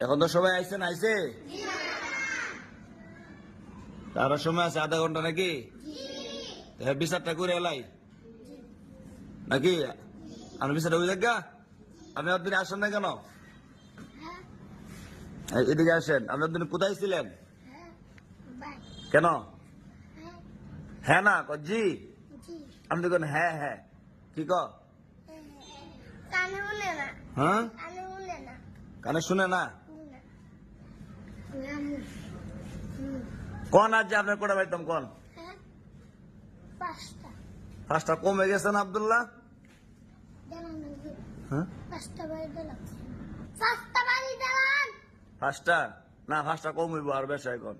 এখন তো সবাই আইসেন আইসে তারা সময় আছে আধা ঘন্টা নাকি বিচারটা করে এলাই নাকি আমি বিচারটা বুঝে গা আপনি আপনি আসেন না কেন এদিকে আসেন আপনি আপনি কোথায় ছিলেন কেন হ্যাঁ না জি আপনি কোন হ্যাঁ হ্যাঁ কি ক হ্যাঁ কানে শুনে না কোন আজ আপনার কোটা পাইতাম কোন পাঁচটা কমে গেছেন আব্দুল্লাহ পাঁচটা না পাঁচটা কম হইব আর বেশি এখন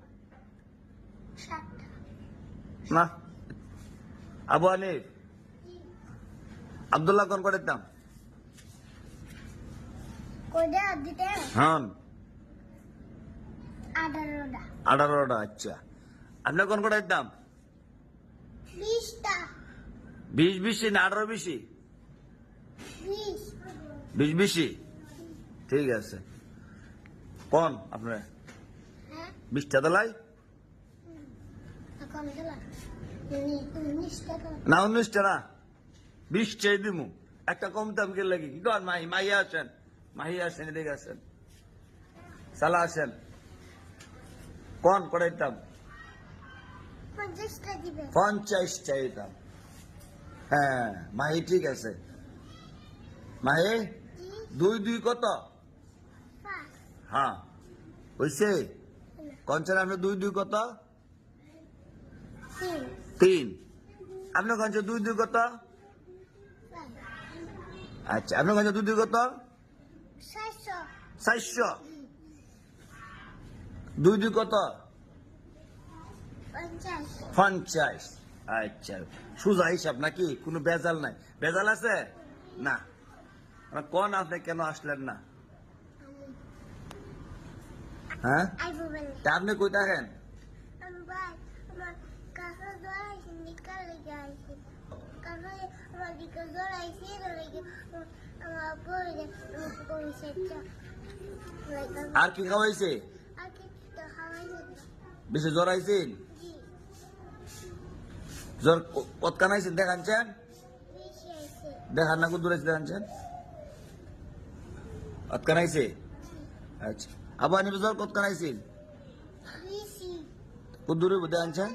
না আবু হানিফ আব্দুল্লাহ কোন করে দিতাম হ্যাঁ 18টা আচ্ছা আপনি কোন করে দিতাম 20 বেশি না 18 বেশি 20 বেশি ঠিক আছে কোন আপনার 20টা দিলাই না 19টা না 20 চাই দিমু একটা কম দাম কে লাগি কি কন মাহিয়া আসেন এদিকে আসেন সালা আসেন কোন করে দিতাম 50 চাইতাম হ্যাঁ মাহি ঠিক আছে মাহি 2 কত হ্যাঁ হইছে কনছেন আপনি 2 কত 3 আপনি কনছেন 2 কত আচ্ছা আপনি কনছেন 2 কত 400 2 কত 50 আচ্ছা সুজা হিসাব নাকি কোনো বেজাল নাই বেজাল আছে না কোন আপনি কেন আসলেন না হ্যাঁ আপনি কই থাকেন আর কি খাওয়াইছে বেশি জ্বর আইছেন জ্বর কতখান আইছেন দেখানছেন দেখান না কুদুর আইছে দেখানছেন কতখান আইছে আচ্ছা আবার নিবে জ্বর কতখান আইছেন কুদুরে দেখানছেন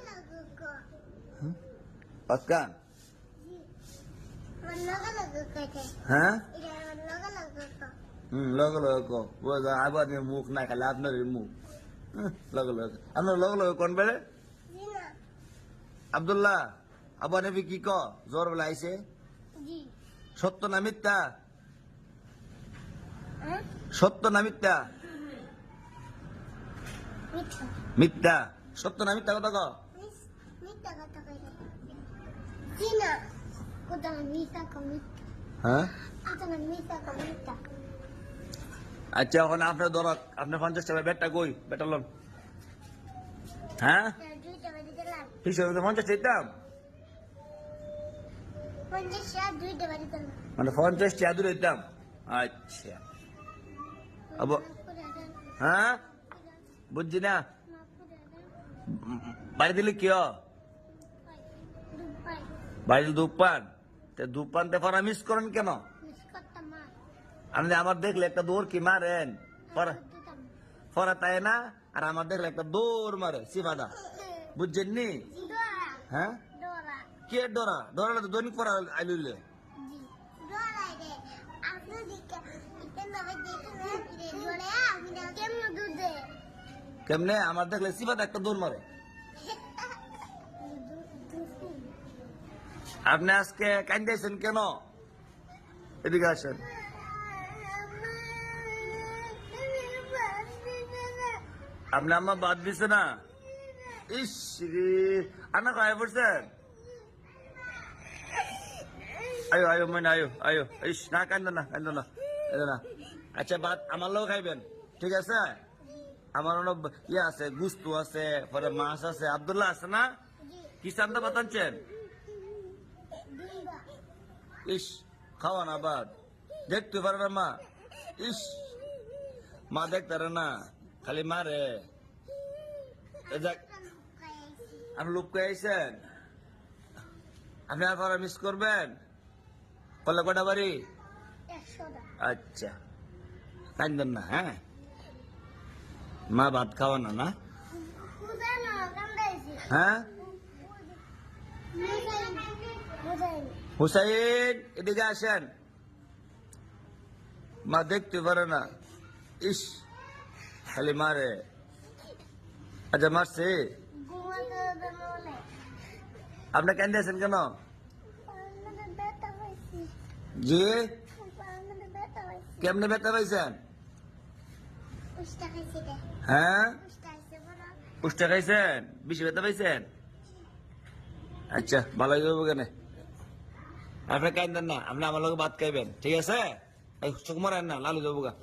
কতখান হ্যাঁ লগে লগে আবার মুখ না খালে আপনার মুখ লগে লগে আপনার লগে লগে কোন বেড়ে আব্দুল্লাহ আবু হানিফ কি জ্বর বেলা আইছে সত্য না মিথ্যা সত্য না মিথ্যা মিথ্যা সত্য না মিথ্যা কথা হ্যাঁ আচ্ছা এখন আপনার ধর আপনার 50 টাকা ব্যাটটা কই বেটালন হ্যাঁ হিসাবে 50 চাইতাম মানে 50 টাকা দূরে দিতাম আচ্ছা হ্যাঁ বুঝছি না বাড়ি দিলে কি বাড়ি ধূপপান ধূপপানতে ফরা মিস করেন কেন আপনি আমার দেখলে একটা দৌড় কি মারেন ফরা তাই না আর আমার দেখলে একটা দৌড় মারে সিফাদা বুঝছেন নি হ্যাঁ কে ডরা ডরা তো দৈনিক পড়া আইলে কেমনে আমার দেখলে সিফাদা একটা দৌড় মারে আপনি আজকে কান্দাইছেন কেন এদিকে আসেন আপনি আমার বাদ দিছে না ইস আনা খায় পড়ছেন আয়ো আয়ো মানে আয়ো ইস না কান্দো না আচ্ছা ভাত আমার লোক খাইবেন ঠিক আছে আমার অনেক ইয়ে আছে গুস্তু আছে পরে মাছ আছে আব্দুল্লাহ আছে না কি চান্দা বাতানছেন ইস খাওয়া না বাদ দেখতে পারে না মা ইস মা দেখতারে না, খালি মারে। এ যাক, আপনি লুপ কে আইছেন? আপনি আর পরে মিস করবেন? কলে কটা বাড়ি? আচ্ছা, কান্দেন না, হ্যাঁ? মা ভাত খাওয়া না, না? হ্যাঁ? হুসাইন, এদিকে আসেন। মা দেখতে পারে না, ইস, খালি মারে। আচ্ছা, মারছে? আপনি কেন দিয়েছেন কেন? জি, কেমনে ব্যথা পাইছেন? হ্যাঁ, পুষ্টা খাইছেন? বেশি ব্যথা পাইছেন? আচ্ছা, ভালো হয়ে যাবো কেন? আপনি কাইন্দেন না, আপনি আমার লোক ভাত খাইবেন, ঠিক আছে? চোখ মারেন না, লালু যাবো গা।